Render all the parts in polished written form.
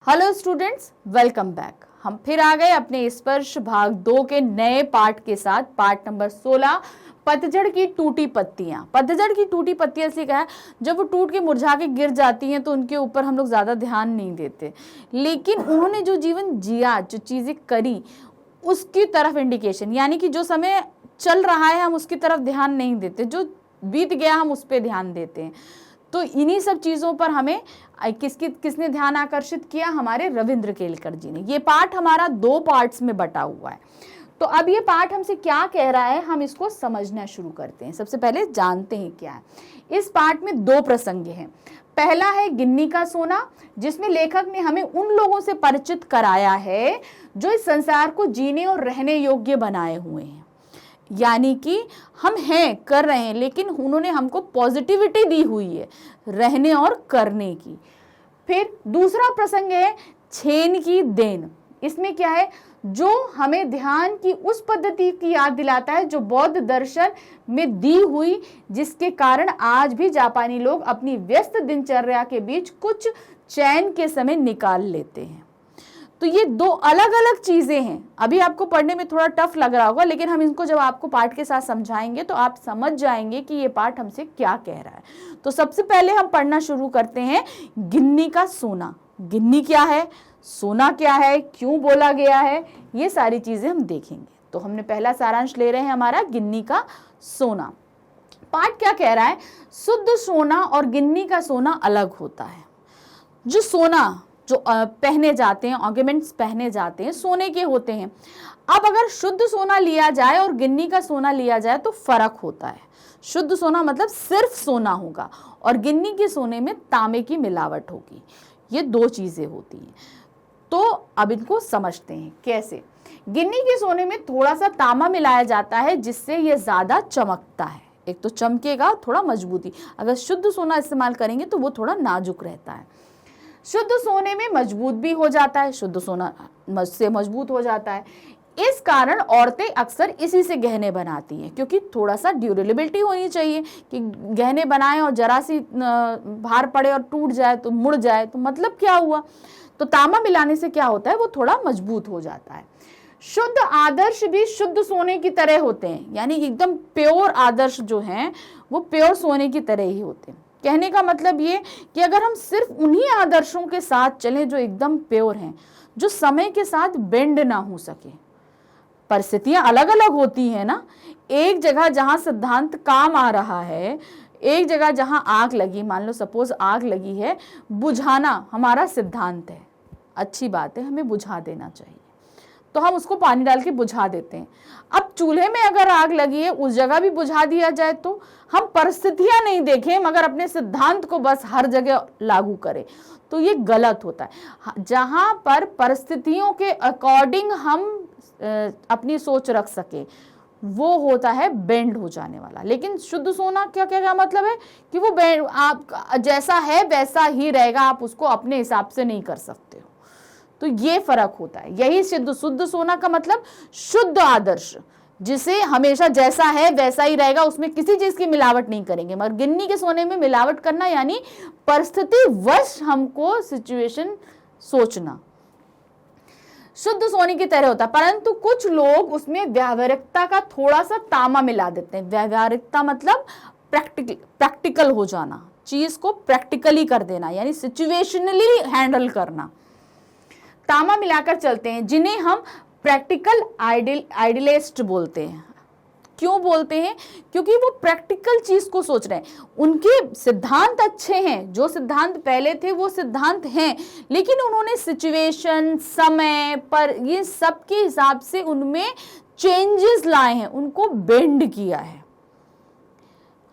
Hello students, welcome back. हम फिर आ गए अपने स्पर्श भाग 2 के नए पार्ट के साथ, पार्ट नंबर 16, पतझड़ की टूटी पत्तियां। पतझड़ की टूटी पत्तियां से क्या है, जब वो टूट के मुरझा के गिर जाती हैं तो उनके ऊपर हम लोग ज़्यादा ध्यान नहीं देते, लेकिन उन्होंने जो जीवन जिया, जो चीज़ें करी, उसकी तरफ इंडिकेशन, यानी कि जो समय चल रहा है हम उसकी तरफ ध्यान नहीं देते, जो बीत गया हम उस पर ध्यान देते हैं। तो इन्हीं सब चीज़ों पर हमें किसने ध्यान आकर्षित किया? हमारे रविंद्र केलकर जी ने। ये पाठ हमारा 2 पार्ट्स में बटा हुआ है। तो अब ये पाठ हमसे क्या कह रहा है, हम इसको समझना शुरू करते हैं। सबसे पहले जानते हैं क्या है। इस पाठ में 2 प्रसंग हैं। पहला है गिन्नी का सोना, जिसमें लेखक ने हमें उन लोगों से परिचित कराया है जो इस संसार को जीने और रहने योग्य बनाए हुए हैं, यानी कि हम हैं, कर रहे हैं, लेकिन उन्होंने हमको पॉजिटिविटी दी हुई है रहने और करने की। फिर दूसरा प्रसंग है छेन की देन। इसमें क्या है, जो हमें ध्यान की उस पद्धति की याद दिलाता है जो बौद्ध दर्शन में दी हुई, जिसके कारण आज भी जापानी लोग अपनी व्यस्त दिनचर्या के बीच कुछ चैन के समय निकाल लेते हैं। तो ये 2 अलग अलग चीजें हैं। अभी आपको पढ़ने में थोड़ा टफ लग रहा होगा, लेकिन हम इनको जब आपको पाठ के साथ समझाएंगे तो आप समझ जाएंगे कि ये पाठ हमसे क्या कह रहा है। तो सबसे पहले हम पढ़ना शुरू करते हैं गिन्नी का सोना। गिन्नी क्या है, सोना क्या है, क्यों बोला गया है, ये सारी चीजें हम देखेंगे। तो हमने पहला सारांश ले रहे हैं हमारा गिन्नी का सोना। पाठ क्या कह रहा है, शुद्ध सोना और गिन्नी का सोना अलग होता है। जो सोना जो पहने जाते हैं, ऑर्नामेंट्स पहने जाते हैं, सोने के होते हैं। अब अगर शुद्ध सोना लिया जाए और गिन्नी का सोना लिया जाए तो फर्क होता है। शुद्ध सोना मतलब सिर्फ सोना होगा और गिन्नी के सोने में तांबे की मिलावट होगी। ये 2 चीजें होती हैं। तो अब इनको समझते हैं कैसे। गिन्नी के सोने में थोड़ा सा तांबा मिलाया जाता है, जिससे ये ज्यादा चमकता है। एक तो चमकेगा, थोड़ा मजबूती। अगर शुद्ध सोना इस्तेमाल करेंगे तो वो थोड़ा नाजुक रहता है। शुद्ध सोने में मजबूत भी हो जाता है, शुद्ध सोना से मजबूत हो जाता है। इस कारण औरतें अक्सर इसी से गहने बनाती हैं, क्योंकि थोड़ा सा ड्यूरेबिलिटी होनी चाहिए कि गहने बनाएं और जरा सी भार पड़े और टूट जाए तो मुड़ जाए तो मतलब क्या हुआ। तो तांबा मिलाने से क्या होता है, वो थोड़ा मजबूत हो जाता है। शुद्ध आदर्श भी शुद्ध सोने की तरह होते हैं, यानी एकदम प्योर आदर्श जो हैं वो प्योर सोने की तरह ही होते हैं। कहने का मतलब ये कि अगर हम सिर्फ उन्हीं आदर्शों के साथ चलें जो एकदम प्योर हैं, जो समय के साथ बेंड ना हो सके। परिस्थितियां अलग अलग होती हैं ना। एक जगह जहां सिद्धांत काम आ रहा है, एक जगह जहां आग लगी, मान लो सपोज आग लगी है, बुझाना हमारा सिद्धांत है, अच्छी बात है, हमें बुझा देना चाहिए, तो हम उसको पानी डाल के बुझा देते हैं। अब चूल्हे में अगर आग लगी है, उस जगह भी बुझा दिया जाए तो हम परिस्थितियां नहीं देखें मगर अपने सिद्धांत को बस हर जगह लागू करें, तो ये गलत होता है। जहां पर परिस्थितियों के अकॉर्डिंग हम अपनी सोच रख सके, वो होता है बेंड हो जाने वाला। लेकिन शुद्ध सोना क्या क्या मतलब है कि वो बेंड, आप जैसा है वैसा ही रहेगा, आप उसको अपने हिसाब से नहीं कर सकते हो। तो ये फर्क होता है। यही शुद्ध सोना का मतलब शुद्ध आदर्श, जिसे हमेशा जैसा है वैसा ही रहेगा, उसमें किसी चीज की मिलावट नहीं करेंगे। मगर गिन्नी के सोने में मिलावट करना यानी परिस्थिति वश हमको सिचुएशन सोचना, शुद्ध सोने की तरह होता है। परंतु कुछ लोग उसमें व्यावहारिकता का थोड़ा सा तांबा मिला देते हैं। व्यावहारिकता मतलब प्रैक्टिकल हो जाना, चीज को प्रैक्टिकली कर देना, यानी सिचुएशनली हैंडल करना। तांबा मिलाकर चलते हैं, जिन्हें हम प्रैक्टिकल आइडियलिस्ट बोलते हैं। क्यों बोलते हैं? क्योंकि वो प्रैक्टिकल चीज को सोच रहे हैं। उनके सिद्धांत अच्छे हैं, जो सिद्धांत पहले थे वो सिद्धांत हैं, लेकिन उन्होंने सिचुएशन, समय पर ये सब के हिसाब से उनमें चेंजेस लाए हैं, उनको बेंड किया है।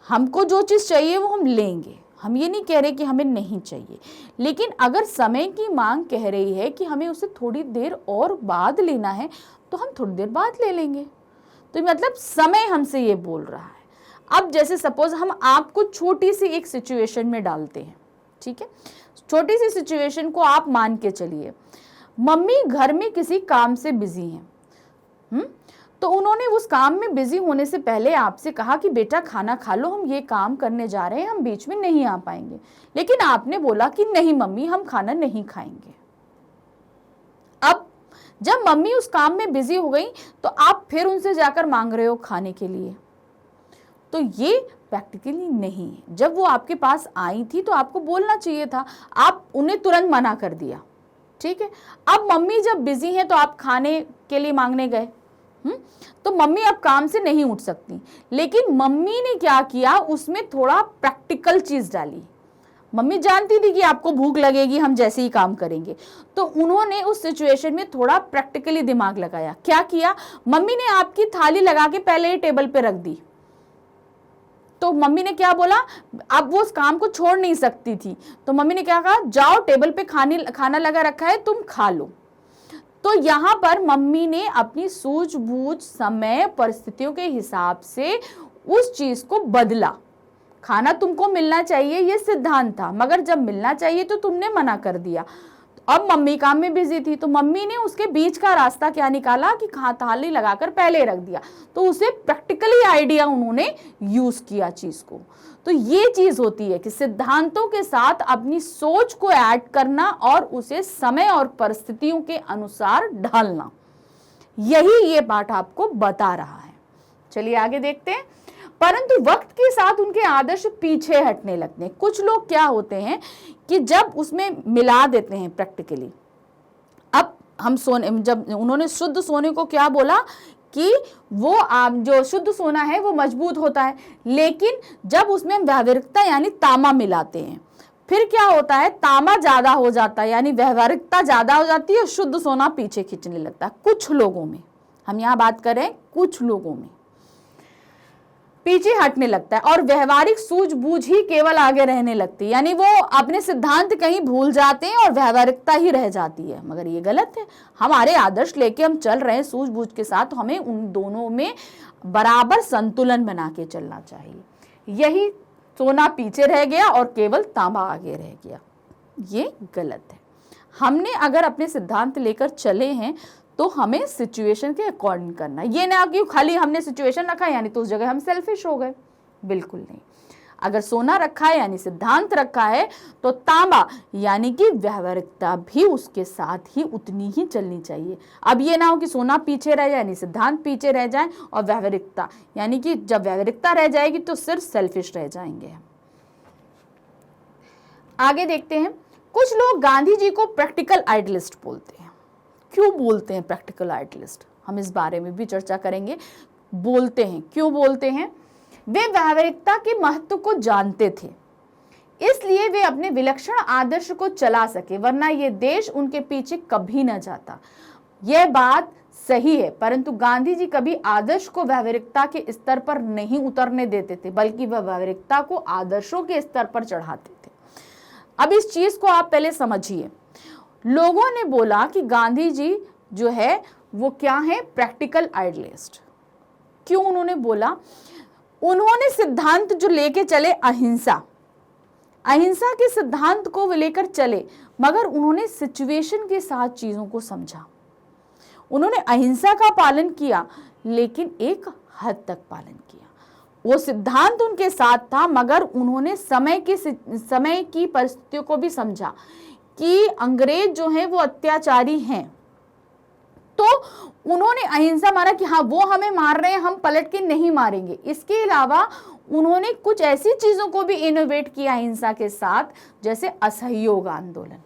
हमको जो चीज चाहिए वो हम लेंगे, हम ये नहीं कह रहे कि हमें नहीं चाहिए, लेकिन अगर समय की मांग कह रही है कि हमें उसे थोड़ी देर और बाद लेना है तो हम थोड़ी देर बाद ले लेंगे। तो मतलब समय हमसे ये बोल रहा है। अब जैसे सपोज हम आपको छोटी सी एक सिचुएशन में डालते हैं, ठीक है, छोटी सी सिचुएशन को आप मान के चलिए, मम्मी घर में किसी काम से बिजी हैं, तो उन्होंने उस काम में बिजी होने से पहले आपसे कहा कि बेटा खाना खा लो, हम ये काम करने जा रहे हैं, हम बीच में नहीं आ पाएंगे। लेकिन आपने बोला कि नहीं मम्मी, हम खाना नहीं खाएंगे। जब मम्मी उस काम में बिजी हो गई तो आप फिर उनसे जाकर मांग रहे हो खाने के लिए, तो ये प्रैक्टिकली नहीं है। जब वो आपके पास आई थी तो आपको बोलना चाहिए था, आप उन्हें तुरंत मना कर दिया, ठीक है। अब मम्मी जब बिजी हैं तो आप खाने के लिए मांगने गए, तो मम्मी अब काम से नहीं उठ सकती, लेकिन मम्मी ने क्या किया, उसमें थोड़ा प्रैक्टिकल चीज डाली। मम्मी जानती थी कि आपको भूख लगेगी हम जैसे ही काम करेंगे, तो उन्होंने उस सिचुएशन में थोड़ा प्रैक्टिकली दिमाग लगाया। क्या किया, मम्मी ने आपकी थाली लगा के पहले ही टेबल पे रख दी। तो मम्मी ने क्या बोला, अब वो उस काम को छोड़ नहीं सकती थी, तो मम्मी ने क्या कहा, जाओ टेबल पे खाना लगा रखा है, तुम खा लो। तो यहाँ पर मम्मी ने अपनी सूझबूझ, समय, परिस्थितियों के हिसाब से उस चीज को बदला। खाना तुमको मिलना चाहिए ये सिद्धांत था, मगर जब मिलना चाहिए तो तुमने मना कर दिया। अब मम्मी काम में बिजी थी, तो मम्मी ने उसके बीच का रास्ता क्या निकाला कि थाली लगाकर पहले रख दिया। तो उसे प्रैक्टिकली आइडिया उन्होंने यूज किया चीज को। तो ये चीज होती है कि सिद्धांतों के साथ अपनी सोच को ऐड करना और उसे समय और परिस्थितियों के अनुसार ढालना, यही ये पाठ आपको बता रहा है। चलिए आगे देखते हैं। परंतु वक्त के साथ उनके आदर्श पीछे हटने लगते हैं। कुछ लोग क्या होते हैं कि जब उसमें मिला देते हैं प्रैक्टिकली, अब हम सोने, जब उन्होंने शुद्ध सोने को क्या बोला कि वो जो शुद्ध सोना है वो मजबूत होता है, लेकिन जब उसमें व्यावहारिकता यानी तामा मिलाते हैं, फिर क्या होता है, तामा ज्यादा हो जाता है, यानी व्यावहारिकता ज्यादा हो जाती है और शुद्ध सोना पीछे खींचने लगता है। कुछ लोगों में, हम यहाँ बात कर रहे हैं कुछ लोगों में पीछे हटने लगता है और व्यवहारिक सूझबूझ ही केवल आगे रहने लगती है, यानी वो अपने सिद्धांत कहीं भूल जाते हैं और व्यवहारिकता ही रह जाती है। मगर ये गलत है। हमारे आदर्श लेके हम चल रहे हैं सूझबूझ के साथ, तो हमें उन दोनों में बराबर संतुलन बना के चलना चाहिए। यही सोना पीछे रह गया और केवल तांबा आगे रह गया, ये गलत है। हमने अगर अपने सिद्धांत लेकर चले हैं तो हमें सिचुएशन के अकॉर्डिंग करना, ये ना कि खाली हमने सिचुएशन रखा यानी तो उस जगह हम सेल्फिश हो गए, बिल्कुल नहीं। अगर सोना रखा है यानी सिद्धांत रखा है, तो तांबा यानी कि व्यावहारिकता भी उसके साथ ही उतनी ही चलनी चाहिए। अब ये ना हो कि सोना पीछे रह जाए यानी सिद्धांत पीछे रह जाए, और व्यावहारिकता यानी कि जब व्यावहारिकता रह जाएगी तो सिर्फ सेल्फिश रह जाएंगे। आगे देखते हैं। कुछ लोग गांधी जी को प्रैक्टिकल आइडियलिस्ट बोलते हैं। क्यों बोलते हैं प्रैक्टिकल आइडियलिस्ट, हम इस बारे में भी चर्चा करेंगे। बोलते हैं, क्यों बोलते हैं? वे व्यावहारिकता के महत्व को जानते थे, इसलिए वे अपने विलक्षण आदर्श को चला सके, वरना ये देश उनके पीछे कभी न जाता। यह बात सही है, परंतु गांधी जी कभी आदर्श को व्यावहारिकता के स्तर पर नहीं उतरने देते थे, बल्कि वह व्यावहारिकता को आदर्शों के स्तर पर चढ़ाते थे। अब इस चीज को आप पहले समझिए। लोगों ने बोला कि गांधी जी जो है वो क्या है, प्रैक्टिकल आइडियलिस्ट। क्यों उन्होंने बोला? उन्होंने सिद्धांत जो लेके चले अहिंसा, अहिंसा के सिद्धांत को लेकर चले, मगर उन्होंने सिचुएशन के साथ चीजों को समझा। उन्होंने अहिंसा का पालन किया, लेकिन एक हद तक पालन किया। वो सिद्धांत उनके साथ था, मगर उन्होंने समय की परिस्थितियों को भी समझा कि अंग्रेज जो हैं वो अत्याचारी हैं, तो उन्होंने अहिंसा माना कि हाँ वो हमें मार रहे हैं, हम पलट के नहीं मारेंगे। इसके अलावा उन्होंने कुछ ऐसी चीजों को भी इनोवेट किया अहिंसा के साथ, जैसे असहयोग आंदोलन।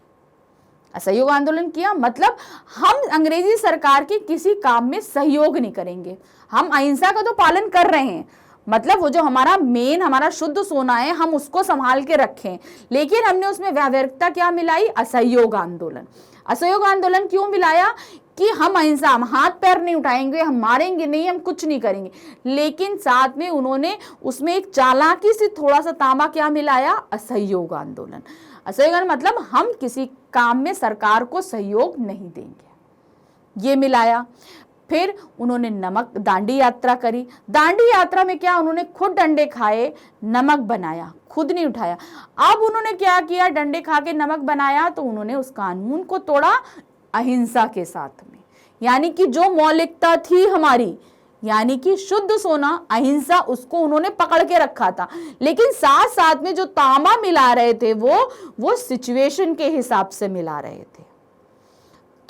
असहयोग आंदोलन किया मतलब हम अंग्रेजी सरकार के किसी काम में सहयोग नहीं करेंगे, हम अहिंसा का तो पालन कर रहे हैं, मतलब वो जो हमारा शुद्ध सोना है हम उसको संभाल के रखें, लेकिन हमने उसमें व्यावहारिकता क्या मिलाई? असहयोग आंदोलन। असहयोग आंदोलन क्यों मिलाया? कि हम अहिंसा, हम हाथ पैर नहीं उठाएंगे, हम मारेंगे नहीं, हम कुछ नहीं करेंगे, लेकिन साथ में उन्होंने उसमें एक चालाकी से थोड़ा सा तांबा क्या मिलाया? असहयोग आंदोलन। असहयोग मतलब हम किसी काम में सरकार को सहयोग नहीं देंगे, ये मिलाया। फिर उन्होंने नमक दांडी यात्रा करी। दांडी यात्रा में क्या? उन्होंने खुद डंडे खाए, नमक बनाया, खुद नहीं उठाया। अब उन्होंने क्या किया? डंडे खा के नमक बनाया, तो उन्होंने उस कानून को तोड़ा अहिंसा के साथ में, यानी कि जो मौलिकता थी हमारी, यानी कि शुद्ध सोना, अहिंसा, उसको उन्होंने पकड़ के रखा था, लेकिन साथ साथ में जो तांबा मिला रहे थे वो सिचुएशन के हिसाब से मिला रहे थे।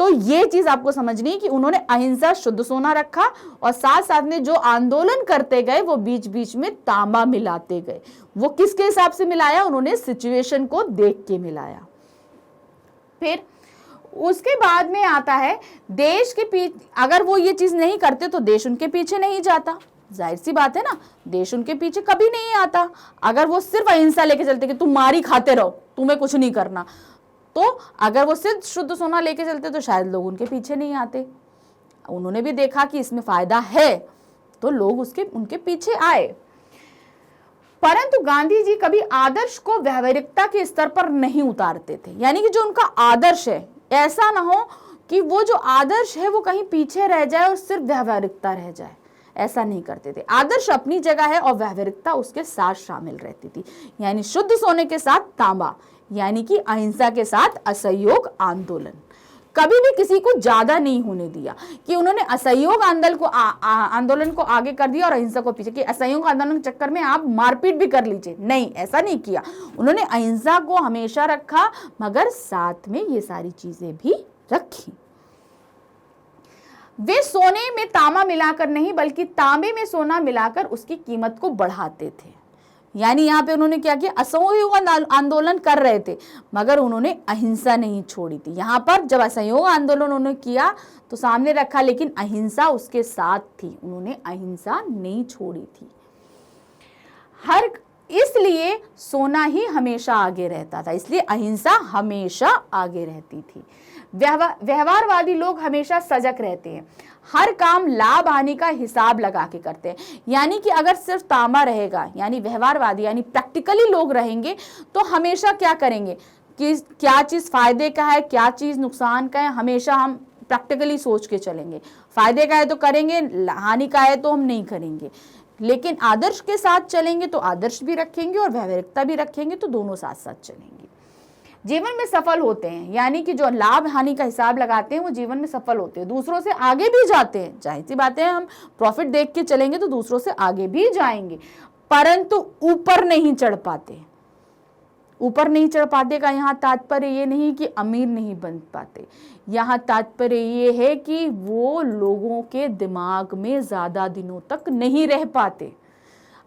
तो ये चीज आपको समझनी है कि उन्होंने अहिंसा शुद्ध सोना रखा और साथ साथ में जो आंदोलन करते गए वो बीच बीच में तांबा मिलाते गए। वो किसके हिसाब से मिलाया? उन्होंने सिचुएशन को देख के मिलाया। फिर उसके बाद में आता है देश के पीछे, अगर वो ये चीज नहीं करते तो देश उनके पीछे नहीं जाता। जाहिर सी बात है ना, देश उनके पीछे कभी नहीं आता। अगर वो सिर्फ अहिंसा लेके चलते कि तुम मारी खाते रहो, तुम्हें कुछ नहीं करना, तो अगर वो सिर्फ शुद्ध सोना लेके चलते तो शायद लोग उनके पीछे नहीं आते। उन्होंने भी देखा कि इसमें फायदा है तो लोग उनके पीछे आए। परंतु गांधी जी कभी आदर्श को व्यावहारिकता के स्तर पर नहीं उतारते थे। यानी कि जो उनका आदर्श है, ऐसा ना हो कि वो जो आदर्श है वो कहीं पीछे रह जाए और सिर्फ व्यावहारिकता रह जाए, ऐसा नहीं करते थे। आदर्श अपनी जगह है और व्यावहारिकता उसके साथ शामिल रहती थी। यानी शुद्ध सोने के साथ तांबा, यानी कि अहिंसा के साथ असहयोग आंदोलन। कभी भी किसी को ज्यादा नहीं होने दिया कि उन्होंने असहयोग आंदोलन को आगे कर दिया और अहिंसा को पीछे, कि असहयोग आंदोलन के चक्कर में आप मारपीट भी कर लीजिए, नहीं, ऐसा नहीं किया। उन्होंने अहिंसा को हमेशा रखा, मगर साथ में ये सारी चीजें भी रखी। वे सोने में तांबा मिलाकर नहीं बल्कि तांबे में सोना मिलाकर उसकी कीमत को बढ़ाते थे। यानी यहाँ पे उन्होंने क्या किया? असहयोग आंदोलन कर रहे थे मगर उन्होंने अहिंसा नहीं छोड़ी थी। यहाँ पर जब असहयोग आंदोलन उन्होंने किया तो सामने रखा, लेकिन अहिंसा उसके साथ थी, उन्होंने अहिंसा नहीं छोड़ी थी। इसलिए सोना ही हमेशा आगे रहता था, इसलिए अहिंसा हमेशा आगे रहती थी। व्यवहारवादी लोग हमेशा सजग रहते हैं, हर काम लाभ हानि का हिसाब लगा के करते हैं। यानी कि अगर सिर्फ तांबा रहेगा, यानी व्यवहारवादी यानी प्रैक्टिकली लोग रहेंगे, तो हमेशा क्या करेंगे कि क्या चीज फायदे का है, क्या चीज नुकसान का है, हमेशा हम प्रैक्टिकली सोच के चलेंगे। फायदे का है तो करेंगे, हानि का है तो हम नहीं करेंगे। लेकिन आदर्श के साथ चलेंगे तो आदर्श भी रखेंगे और व्यावहारिकता भी रखेंगे, तो दोनों साथ साथ चलेंगे। जीवन में सफल होते हैं, यानी कि जो लाभ हानि का हिसाब लगाते हैं वो जीवन में सफल होते हैं, दूसरों से आगे भी जाते हैं। जाहिर सी बात है, हम प्रॉफिट देख के चलेंगे तो दूसरों से आगे भी जाएंगे, परंतु ऊपर नहीं चढ़ पाते। ऊपर नहीं चढ़ पाते का यहाँ तात्पर्य ये नहीं कि अमीर नहीं बन पाते, यहाँ तात्पर्य ये है कि वो लोगों के दिमाग में ज्यादा दिनों तक नहीं रह पाते,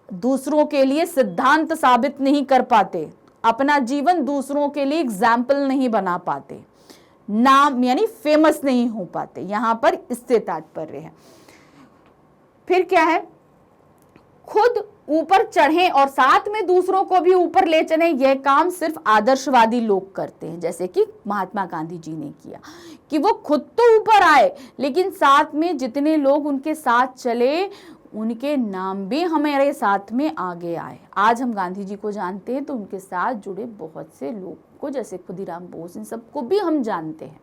दूसरों के लिए सिद्धांत साबित नहीं कर पाते, अपना जीवन दूसरों के लिए एग्जाम्पल नहीं बना पाते, नाम यानी फेमस नहीं हो पाते। यहां पर इससे तात्पर्य है। फिर क्या है? खुद ऊपर चढ़े और साथ में दूसरों को भी ऊपर ले चले, यह काम सिर्फ आदर्शवादी लोग करते हैं। जैसे कि महात्मा गांधी जी ने किया कि वो खुद तो ऊपर आए, लेकिन साथ में जितने लोग उनके साथ चले उनके नाम भी हमारे साथ में आगे आए। आज हम गांधी जी को जानते हैं तो उनके साथ जुड़े बहुत से लोग को, जैसे खुदीराम बोस, इन सबको भी हम जानते हैं।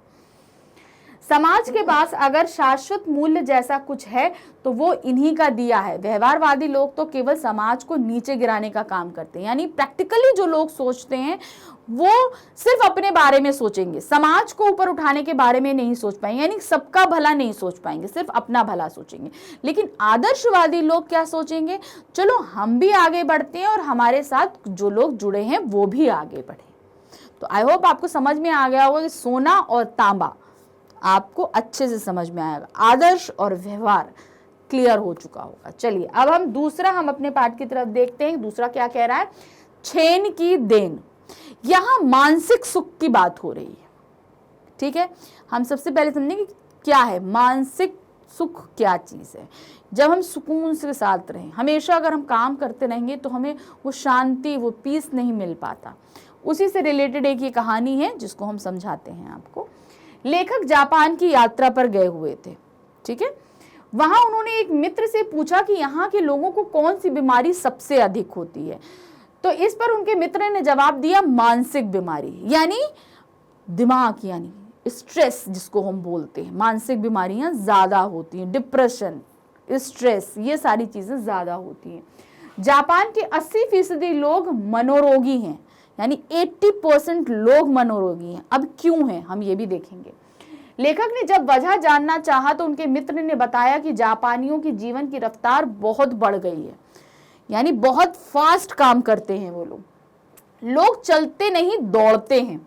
समाज के पास अगर शाश्वत मूल्य जैसा कुछ है तो वो इन्हीं का दिया है। व्यवहारवादी लोग तो केवल समाज को नीचे गिराने का काम करते हैं, यानी प्रैक्टिकली जो लोग सोचते हैं वो सिर्फ अपने बारे में सोचेंगे, समाज को ऊपर उठाने के बारे में नहीं सोच पाएंगे, यानी सबका भला नहीं सोच पाएंगे, सिर्फ अपना भला सोचेंगे। लेकिन आदर्शवादी लोग क्या सोचेंगे? चलो हम भी आगे बढ़ते हैं और हमारे साथ जो लोग जुड़े हैं वो भी आगे बढ़े। तो आई होप आपको समझ में आ गया होगा कि सोना और तांबा आपको अच्छे से समझ में आएगा, आदर्श और व्यवहार क्लियर हो चुका होगा। चलिए अब हम अपने पाठ की तरफ देखते हैं। दूसरा क्या कह रहा है? छेन की देन। यहां मानसिक सुख की बात हो रही है, ठीक है। हम सबसे पहले समझेंगे क्या है मानसिक सुख, क्या चीज है। जब हम सुकून के साथ रहें, हमेशा अगर हम काम करते रहेंगे तो हमें वो शांति, वो पीस नहीं मिल पाता। उसी से रिलेटेड एक ये कहानी है जिसको हम समझाते हैं आपको। लेखक जापान की यात्रा पर गए हुए थे, ठीक है। वहां उन्होंने एक मित्र से पूछा कि यहाँ के लोगों को कौन सी बीमारी सबसे अधिक होती है। तो इस पर उनके मित्र ने जवाब दिया, मानसिक बीमारी, यानी दिमाग, यानी स्ट्रेस जिसको हम बोलते हैं। मानसिक बीमारियां ज्यादा होती हैं, डिप्रेशन, स्ट्रेस, ये सारी चीजें ज्यादा होती हैं। जापान के 80% लोग मनोरोगी हैं, यानी 80% लोग मनोरोगी हैं। अब क्यों हैं, हम ये भी देखेंगे। लेखक ने जब वजह जानना चाहा तो उनके मित्र ने बताया कि जापानियों की जीवन की रफ्तार बहुत बढ़ गई है, यानी बहुत फास्ट काम करते हैं वो लोग चलते नहीं दौड़ते हैं।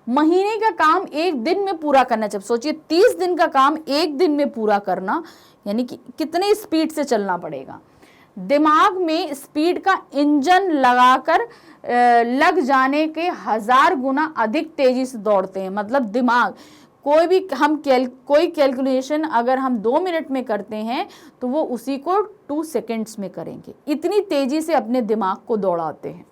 महीने का काम एक दिन में पूरा करना। जब सोचिए 30 दिन का काम एक दिन में पूरा करना, यानी कि कितने स्पीड से चलना पड़ेगा। दिमाग में स्पीड का इंजन लगाकर लग जाने के 1000 गुना अधिक तेजी से दौड़ते हैं। मतलब दिमाग कोई भी कोई कैलकुलेशन अगर हम 2 मिनट में करते हैं तो वो उसी को 2 सेकेंड्स में करेंगे, इतनी तेजी से अपने दिमाग को दौड़ाते हैं।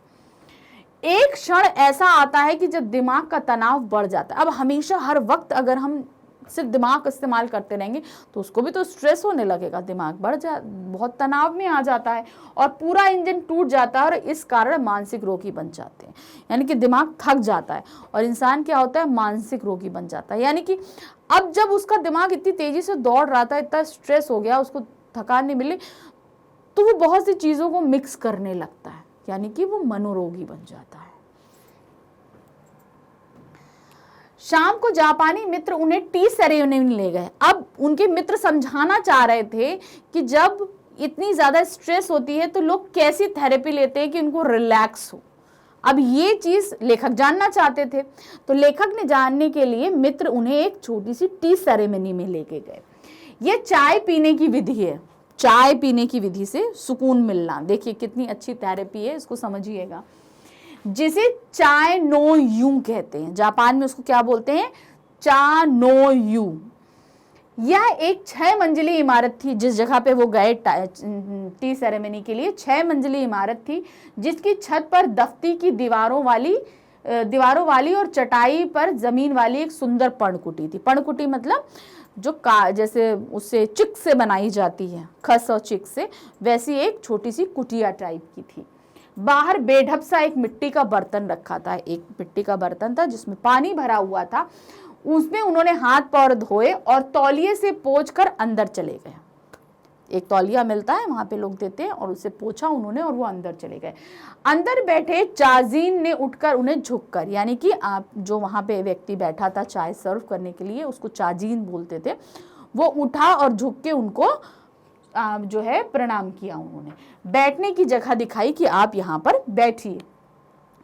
एक क्षण ऐसा आता है कि जब दिमाग का तनाव बढ़ जाता है। अब हमेशा हर वक्त अगर हम सिर्फ दिमाग का इस्तेमाल करते रहेंगे तो उसको भी तो स्ट्रेस होने लगेगा, दिमाग बहुत तनाव में आ जाता है और पूरा इंजन टूट जाता है और इस कारण मानसिक रोगी बन जाते हैं। यानी कि दिमाग थक जाता है और इंसान क्या होता है, मानसिक रोगी बन जाता है। यानी कि अब जब उसका दिमाग इतनी तेजी से दौड़ रहा था, इतना स्ट्रेस हो गया, उसको थकान नहीं मिली, तो वो बहुत सी चीज़ों को मिक्स करने लगता है, यानी कि वो मनोरोगी बन जाता है। शाम को जापानी मित्र उन्हें टी सेरेमनी ले गए। अब उनके मित्र समझाना चाह रहे थे कि जब इतनी ज्यादा स्ट्रेस होती है तो लोग कैसी थेरेपी लेते हैं कि उनको रिलैक्स हो। अब ये चीज लेखक जानना चाहते थे, तो लेखक ने जानने के लिए मित्र उन्हें एक छोटी सी टी सेरेमनी में लेके गए। ये चाय पीने की विधि है, चाय पीने की विधि से सुकून मिलना। देखिए कितनी अच्छी थेरेपी है, इसको समझिएगा। जिसे चाय नो यू कहते हैं, जापान में उसको क्या बोलते हैं, चा नो यू। यह एक 6 मंजिली इमारत थी जिस जगह पे वो गए टी सेरेमनी के लिए। 6 मंजिली इमारत थी जिसकी छत पर दफ्ती की दीवारों वाली और चटाई पर जमीन वाली एक सुंदर पर्णकुटी थी। पर्णकुटी मतलब जो जैसे उससे चिक से बनाई जाती है, खस और चिक से, वैसी एक छोटी सी कुटिया टाइप की थी। बाहर बेढप सा एक मिट्टी का बर्तन रखा था, एक मिट्टी का बर्तन था जिसमें पानी भरा हुआ था। उसमें उन्होंने हाथ पैर धोए और तौलिए से पोंछकर अंदर चले गए। एक तौलिया मिलता है वहां पे लोग देते हैं, और उससे पोंछा उन्होंने और वो अंदर चले गए। अंदर बैठे चाजीन ने उठकर उन्हें झुककर, यानी कि आप जो वहां पे व्यक्ति बैठा था चाय सर्व करने के लिए, उसको चाजीन बोलते थे, वो उठा और झुक के उनको जो है प्रणाम किया। उन्होंने बैठने की जगह दिखाई कि आप यहाँ पर बैठिए।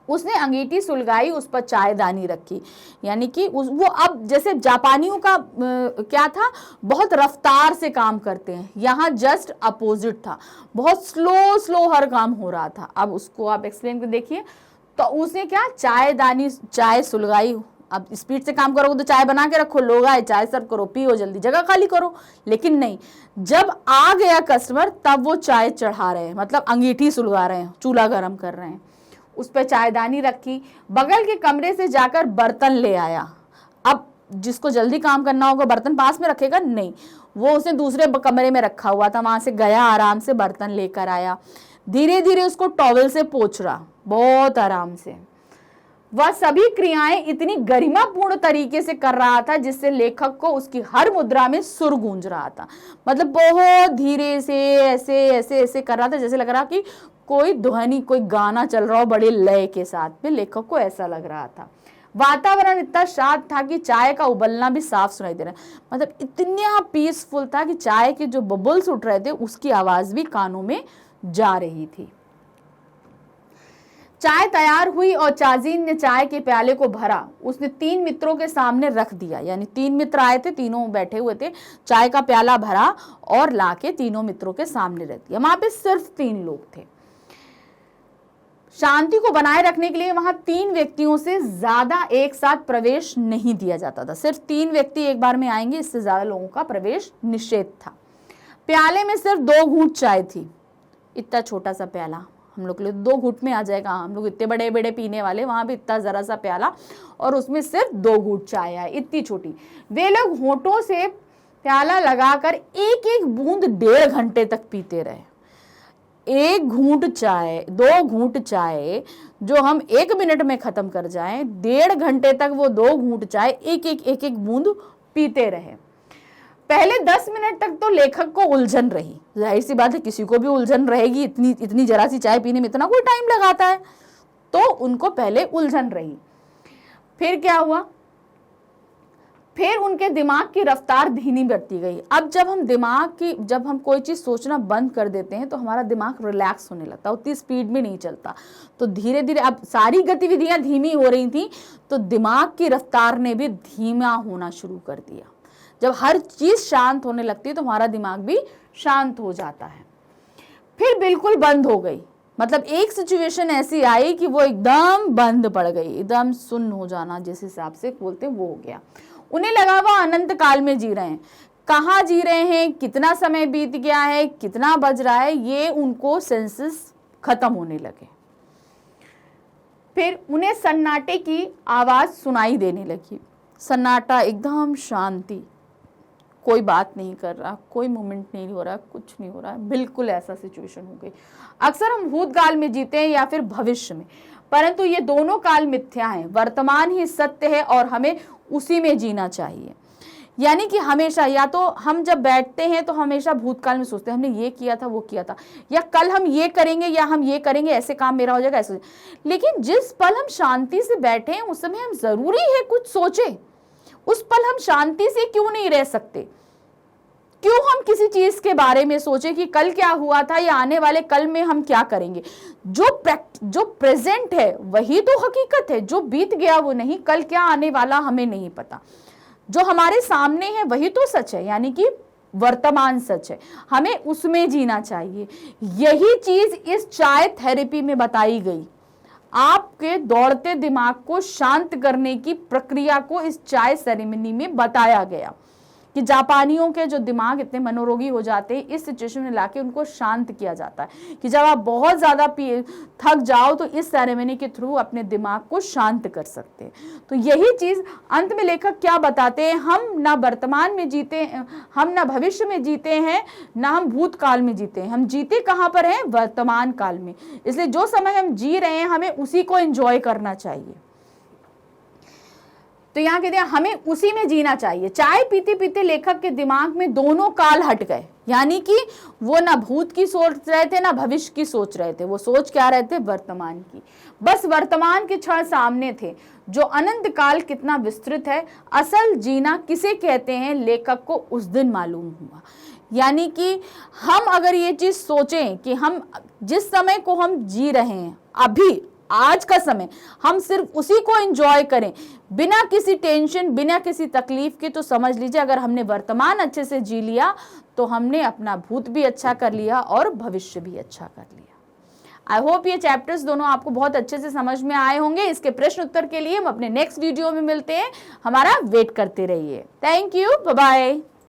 उसने अंगीठी सुलगाई, उस पर चायदानी रखी, यानी कि वो अब जैसे जापानियों का क्या था, बहुत रफ्तार से काम करते हैं, यहाँ जस्ट अपोजिट था, बहुत स्लो हर काम हो रहा था। अब उसको आप एक्सप्लेन कर देखिए। तो उसने क्या, चाय सुलगाई। अब स्पीड से काम करोगे तो चाय बना के रखो, लोग आए चाय सर्व करो, पियो, जल्दी जगह खाली करो। लेकिन नहीं, जब आ गया कस्टमर तब वो चाय चढ़ा रहे हैं, मतलब अंगीठी सुलगा रहे हैं, चूल्हा गर्म कर रहे हैं। उस पर चायदानी रखी, बगल के कमरे से जाकर बर्तन ले आया। अब जिसको जल्दी काम करना होगा बर्तन पास में रखेगा नहीं, वो उसने दूसरे कमरे में रखा हुआ था, वहां से गया, आराम से बर्तन लेकर आया। धीरे धीरे उसको टॉवल से पोंछ रहा, बहुत आराम से। वह सभी क्रियाएं इतनी गरिमापूर्ण तरीके से कर रहा था जिससे लेखक को उसकी हर मुद्रा में सुर गूंज रहा था। मतलब बहुत धीरे से ऐसे ऐसे ऐसे कर रहा था, जैसे लग रहा कि कोई ध्वनि, कोई गाना चल रहा हो बड़े लय के साथ में, लेखक को ऐसा लग रहा था। वातावरण इतना शांत था कि चाय का उबलना भी साफ सुनाई दे रहा, मतलब इतना पीसफुल था कि चाय के जो बबल्स उठ रहे थे उसकी आवाज भी कानों में जा रही थी। चाय तैयार हुई और चाजीन ने चाय के प्याले को भरा, उसने 3 मित्रों के सामने रख दिया। यानी 3 मित्र आए थे, तीनों बैठे हुए थे, चाय का प्याला भरा और लाके तीनों मित्रों के सामने रख दिया। वहां पे सिर्फ 3 लोग थे। शांति को बनाए रखने के लिए वहां 3 व्यक्तियों से ज्यादा एक साथ प्रवेश नहीं दिया जाता था। सिर्फ 3 व्यक्ति एक बार में आएंगे, इससे ज्यादा लोगों का प्रवेश निषेध था। प्याले में सिर्फ 2 घूंट चाय थी, इतना छोटा सा प्याला, हम लोग के लिए 2 घूंट में आ जाएगा। हम लोग इतने बड़े बड़े पीने वाले, वहां भी इतना जरा सा प्याला और उसमें सिर्फ 2 घूंट चाय है, इतनी छोटी। वे लोग होठों से प्याला लगाकर एक एक बूंद 1.5 घंटे तक पीते रहे। 1 घूंट चाय, 2 घूंट चाय जो हम 1 मिनट में खत्म कर जाएं, 1.5 घंटे तक वो 2 घूंट चाय एक एक बूंद पीते रहे। पहले 10 मिनट तक तो लेखक को उलझन रही, जाहिर सी बात है किसी को भी उलझन रहेगी, इतनी जरा सी चाय पीने में इतना कोई टाइम लगाता है, तो उनको पहले उलझन रही। फिर क्या हुआ, फिर उनके दिमाग की रफ्तार धीमी बढ़ती गई। अब जब हम कोई चीज़ सोचना बंद कर देते हैं तो हमारा दिमाग रिलैक्स होने लगता है, उतनी स्पीड में नहीं चलता। तो धीरे धीरे अब सारी गतिविधियां धीमी हो रही थी, तो दिमाग की रफ्तार ने भी धीमा होना शुरू कर दिया। जब हर चीज़ शांत होने लगती है तो हमारा दिमाग भी शांत हो जाता है। फिर बिल्कुल बंद हो गई, मतलब एक सिचुएशन ऐसी आई कि वो एकदम बंद पड़ गई, एकदम सुन्न हो जाना जिस हिसाब से बोलते हैं वो हो गया। उन्हें लगा वो अनंत काल में जी रहे हैं। कहाँ जी रहे हैं, कितना समय बीत गया है, कितना बज रहा है, ये उनको सेंसेस खत्म होने लगे। फिर उन्हें सन्नाटे की आवाज सुनाई देने लगी। सन्नाटा, एकदम शांति, कोई बात नहीं कर रहा, कोई मूवमेंट नहीं हो रहा, कुछ नहीं हो रहा, बिल्कुल ऐसा सिचुएशन हो गई। अक्सर हम भूतकाल में जीते हैं या फिर भविष्य में, परंतु ये दोनों काल मिथ्या हैं। वर्तमान ही सत्य है और हमें उसी में जीना चाहिए। यानी कि हमेशा, या तो हम जब बैठते हैं तो हमेशा भूतकाल में सोचते हैं हमने ये किया था, वो किया था, या कल हम ये करेंगे या हम ये करेंगे, ऐसे काम मेरा हो जाएगा, ऐसे। लेकिन जिस पल हम शांति से बैठे हैं उस समय हम जरूरी है कुछ सोचें। उस पल हम शांति से क्यों नहीं रह सकते? क्यों हम किसी चीज के बारे में सोचें कि कल क्या हुआ था या आने वाले कल में हम क्या करेंगे? जो प्रेजेंट है वही तो हकीकत है, जो बीत गया वो नहीं। कल क्या आने वाला हमें नहीं पता। जो हमारे सामने है वही तो सच है, यानी कि वर्तमान सच है, हमें उसमें जीना चाहिए। यही चीज इस चाय थेरेपी में बताई गई। आपके दौड़ते दिमाग को शांत करने की प्रक्रिया को इस चाय सेरेमनी में बताया गया कि जापानियों के जो दिमाग इतने मनोरोगी हो जाते हैं, इस सिचुएशन में लाके उनको शांत किया जाता है कि जब आप बहुत ज़्यादा थक जाओ तो इस सेरेमनी के थ्रू अपने दिमाग को शांत कर सकते हैं। तो यही चीज़ अंत में लेखक क्या बताते हैं, हम ना वर्तमान में जीते हैं, हम ना भविष्य में जीते हैं, ना हम भूतकाल में जीते हैं। हम जीते कहाँ पर हैं? वर्तमान काल में। इसलिए जो समय हम जी रहे हैं हमें उसी को एंजॉय करना चाहिए। तो यहाँ कहते हैं हमें उसी में जीना चाहिए। चाय पीते पीते लेखक के दिमाग में दोनों काल हट गए, यानी कि वो ना भूत की सोच रहे थे ना भविष्य की सोच रहे थे। वो सोच क्या रहे थे? वर्तमान की। बस वर्तमान के क्षण सामने थे। जो अनंत काल कितना विस्तृत है, असल जीना किसे कहते हैं, लेखक को उस दिन मालूम हुआ। यानी कि हम अगर ये चीज सोचें कि हम जिस समय को हम जी रहे हैं अभी, आज का समय, हम सिर्फ उसी को एंजॉय करें बिना किसी टेंशन, बिना किसी तकलीफ के, तो समझ लीजिए अगर हमने वर्तमान अच्छे से जी लिया तो हमने अपना भूत भी अच्छा कर लिया और भविष्य भी अच्छा कर लिया। आई होप ये चैप्टर्स दोनों आपको बहुत अच्छे से समझ में आए होंगे। इसके प्रश्न उत्तर के लिए हम अपने नेक्स्ट वीडियो में मिलते हैं। हमारा वेट करते रहिए। Thank you, bye bye.